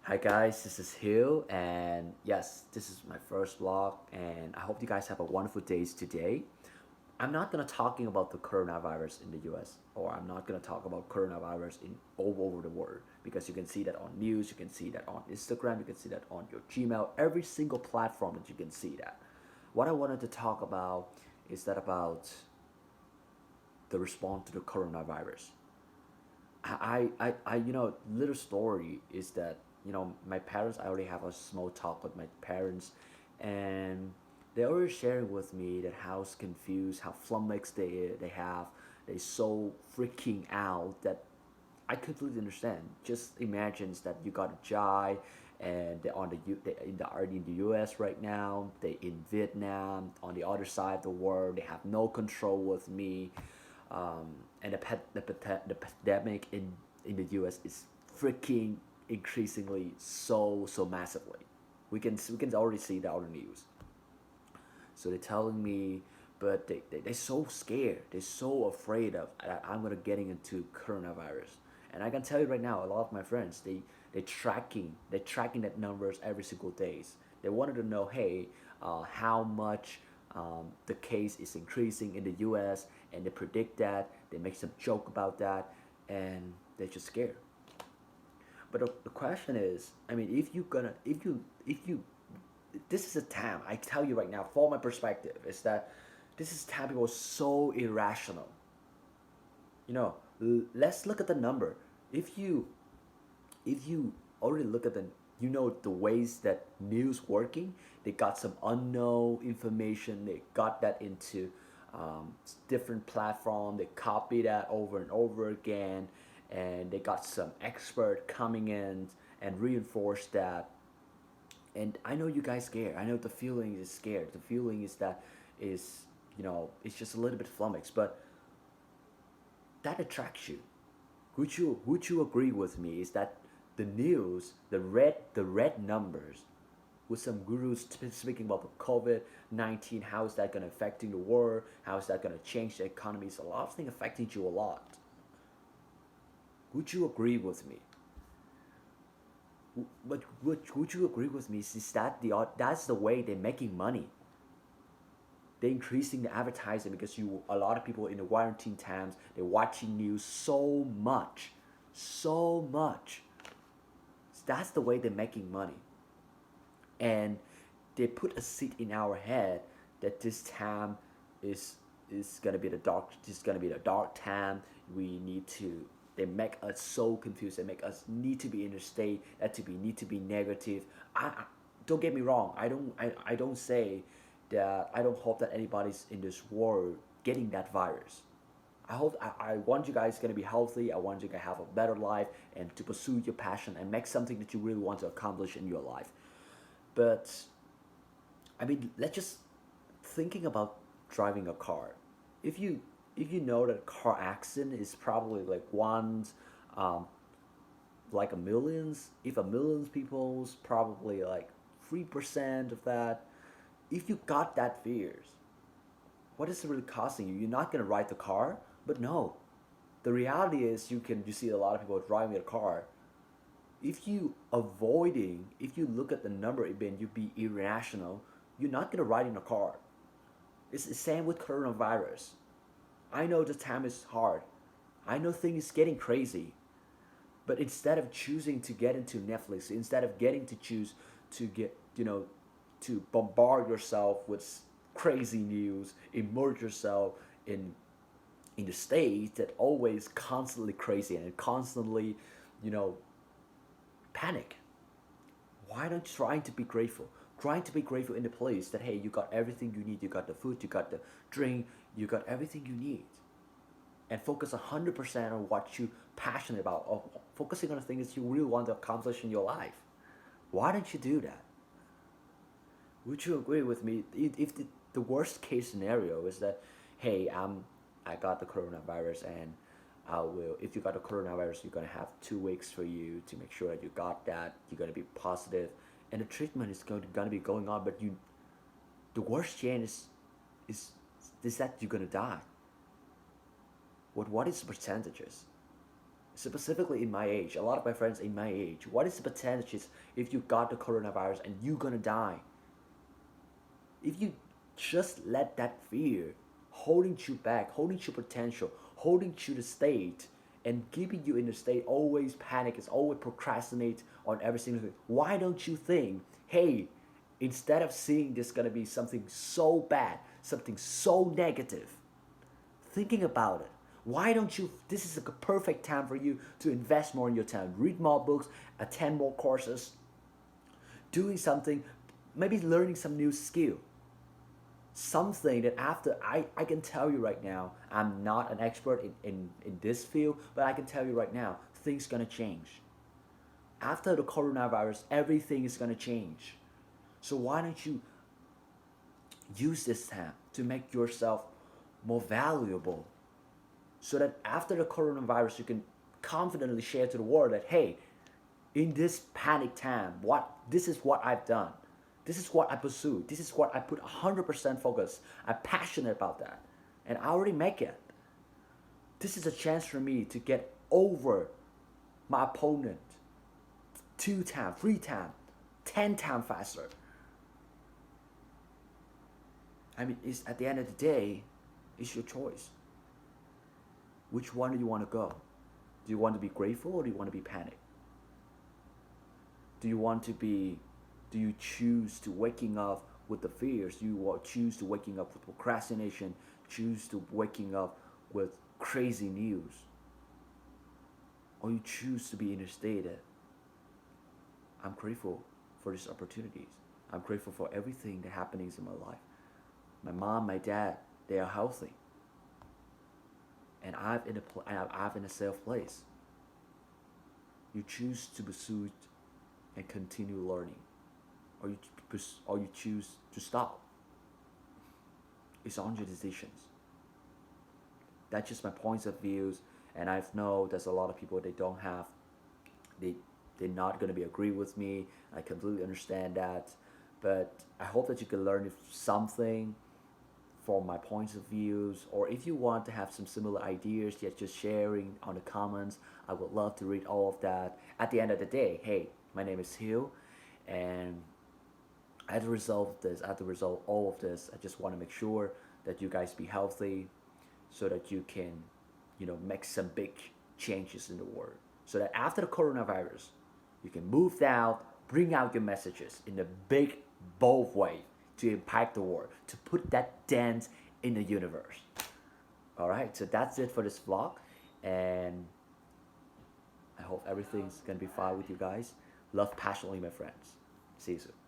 Hi guys, this is Hill, and yes, this is my first vlog, and I hope you guys have a wonderful days today. I'm not gonna talking about the coronavirus in the U.S. or I'm not gonna talk about coronavirus in all over the world because you can see that on news, you can see that on Instagram, you can see that on your Gmail, every single platform that you can see that. What I wanted to talk about is that about the response to the coronavirus. Little story is that, my parents, I already have a small talk with my parents, and they already sharing with me that how confused, how flummoxed they have, they so freaking out that I completely understand. Just imagine that you got a job, and they're in the U.S. right now. They in Vietnam, on the other side of the world. They have no control with me, and the pandemic in the U.S. is freaking increasingly so massively. We can already see that on the news. So they're telling me, but they're so scared. They're so afraid of that I'm gonna getting into coronavirus. And I can tell you right now, a lot of my friends, they're tracking that numbers every single days. They wanted to know, hey, how much the case is increasing in the U.S. and they predict that. They make some joke about that, and they're just scared. But the question is, I mean, if you this is a time, I tell you right now, from my perspective, is that this is time people are so irrational. Let's look at the number. If you if you already look at the ways that news working, they got some unknown information, they got that into different platform, they copy that over and over again, and they got some expert coming in and reinforce that. And I know you guys scared. I know the feeling is scared. The feeling is that is it's just a little bit flummoxed, but that attracts you. Would you agree with me? Is that the news, the red numbers, with some gurus speaking about the COVID-19, how is that gonna affecting the world? How is that gonna change the economy? It's a lot of things affecting you a lot. Would you agree with me? But would you agree with me? Is that that's the way they're making money? They're increasing the advertising because a lot of people in the quarantine times they're watching news so much. That's the way they're making money, and they put a seed in our head that this time is is gonna be the dark. This is gonna be the dark time. We need to. They make us so confused. They make us need to be in a state that to be need to be negative. I don't get me wrong. I don't say that I don't hope that anybody's in this world getting that virus. I want you guys gonna be healthy. I want you to have a better life and to pursue your passion and make something that you really want to accomplish in your life. But I mean, let's just thinking about driving a car. If you if you know that a car accident is probably like one's um, like a millions, if a millions people's probably like 3% of that. If you got that fears, what is it really costing you? You're not gonna ride the car, but no. The reality is you see a lot of people driving a car. If you look at the number and you be irrational, you're not gonna ride in a car. It's the same with coronavirus. I know the time is hard. I know things getting crazy. But instead of choosing to get into Netflix, instead of getting to choose to get, to bombard yourself with crazy news, immerse yourself in in the state that always constantly crazy and constantly, you know, panic. Why don't you trying to be grateful? Trying to be grateful in the place that hey, you got everything you need. You got the food, you got the drink, you got everything you need, and focus 100% on what you passionate about, or focusing on the things you really want to accomplish in your life. Why don't you do that? Would you agree with me? If the worst case scenario is that, hey, I got the coronavirus, and I will. If you got the coronavirus, you're gonna have 2 weeks for you to make sure that you got that. You're gonna be positive, and the treatment is gonna be going on. But the worst chance is is that you're gonna die. What is the percentages? specifically in my age, a lot of my friends in my age, what is the percentages if you got the coronavirus and you gonna die? If you just let that fear holding you back, holding you potential, holding you the state, and keeping you in the state, always panic, is always procrastinate on every single thing. Why don't you think, hey, instead of seeing this gonna be something so bad, something so negative, thinking about it. Why don't you? This is a perfect time for you to invest more in your time, read more books, attend more courses, doing something, maybe learning some new skill. Something that after I can tell you right now, I'm not an expert in this field, but I can tell you right now, things gonna change. After the coronavirus, everything is gonna change. So why don't you use this time to make yourself more valuable so that after the coronavirus you can confidently share to the world that hey, in this panic time, what this is what I've done, this is what I pursued, this is what I put 100% focus, I'm passionate about that, and I already make it. This is a chance for me to get over my opponent 2 times, 3 times, 10 times faster. I mean, it's at the end of the day, it's your choice. Which one do you want to go? Do you want to be grateful or do you want to be panicked? Do you want to be, do you choose to waking up with the fears? Do you choose to waking up with procrastination? Choose to waking up with crazy news? Or you choose to be in a state that I'm grateful for these opportunities. I'm grateful for everything that happenings in my life. My mom, my dad, they are healthy. And I've in a safe place. You choose to pursue it and continue learning, or you choose to stop. It's on your decisions. That's just my points of views, and I know there's a lot of people they don't have, they they're not gonna be agree with me. I completely understand that, but I hope that you can learn something from my points of views, or if you want to have some similar ideas, yet just sharing on the comments. I would love to read all of that. At the end of the day, hey, my name is Hill, and as a result of this, as a result of all of this, I just want to make sure that you guys be healthy, so that you can, make some big changes in the world, so that after the coronavirus, you can move out, bring out your messages in a big, bold way to impact the world, to put that dent in the universe. All right, so that's it for this vlog, and I hope everything's gonna be fine with you guys. Love passionately, my friends. See you soon.